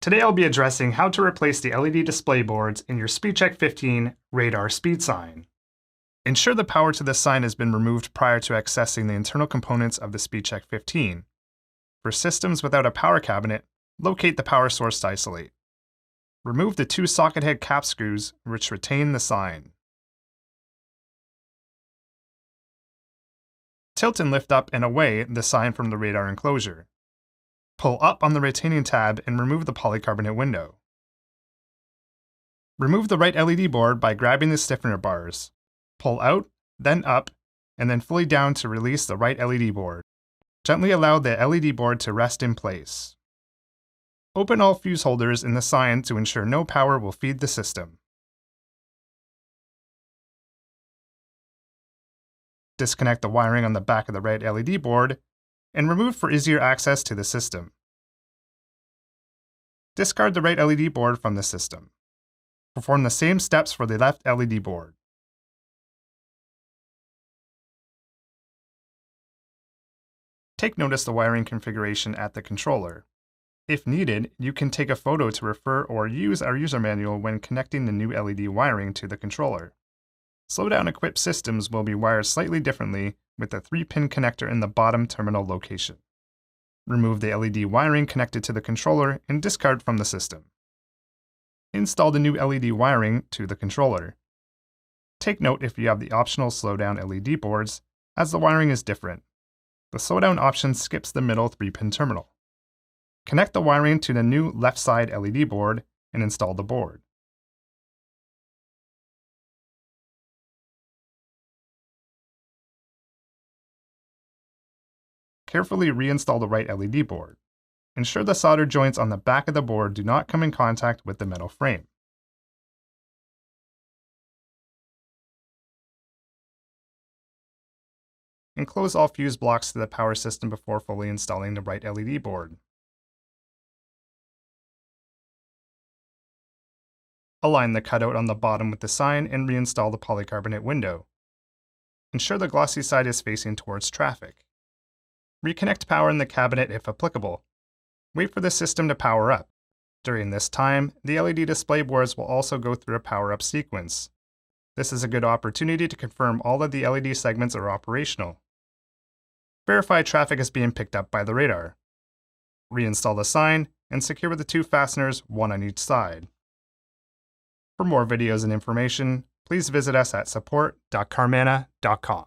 Today I'll be addressing how to replace the LED display boards in your SPEEDCHECK-15 radar speed sign. Ensure the power to this sign has been removed prior to accessing the internal components of the SPEEDCHECK-15. For systems without a power cabinet, locate the power source to isolate. Remove the two socket head cap screws which retain the sign. Tilt and lift up and away the sign from the radar enclosure. Pull up on the retaining tab and remove the polycarbonate window. Remove the right LED board by grabbing the stiffener bars. Pull out, then up, and then fully down to release the right LED board. Gently allow the LED board to rest in place. Open all fuse holders in the sign to ensure no power will feed the system. Disconnect the wiring on the back of the right LED board and remove for easier access to the system. Discard the right LED board from the system. Perform the same steps for the left LED board. Take notice the wiring configuration at the controller. If needed, you can take a photo to refer or use our user manual when connecting the new LED wiring to the controller. Slowdown equipped systems will be wired slightly differently with the 3-pin connector in the bottom terminal location. Remove the LED wiring connected to the controller and discard from the system. Install the new LED wiring to the controller. Take note if you have the optional slowdown LED boards, as the wiring is different. The slowdown option skips the middle 3-pin terminal. Connect the wiring to the new left side LED board and install the board. Carefully reinstall the right LED board. Ensure the solder joints on the back of the board do not come in contact with the metal frame. Enclose all fuse blocks to the power system before fully installing the right LED board. Align the cutout on the bottom with the sign and reinstall the polycarbonate window. Ensure the glossy side is facing towards traffic. Reconnect power in the cabinet if applicable. Wait for the system to power up. During this time, the LED display boards will also go through a power-up sequence. This is a good opportunity to confirm all of the LED segments are operational. Verify traffic is being picked up by the radar. Reinstall the sign and secure with the 2 fasteners, one on each side. For more videos and information, please visit us at support.carmanah.com.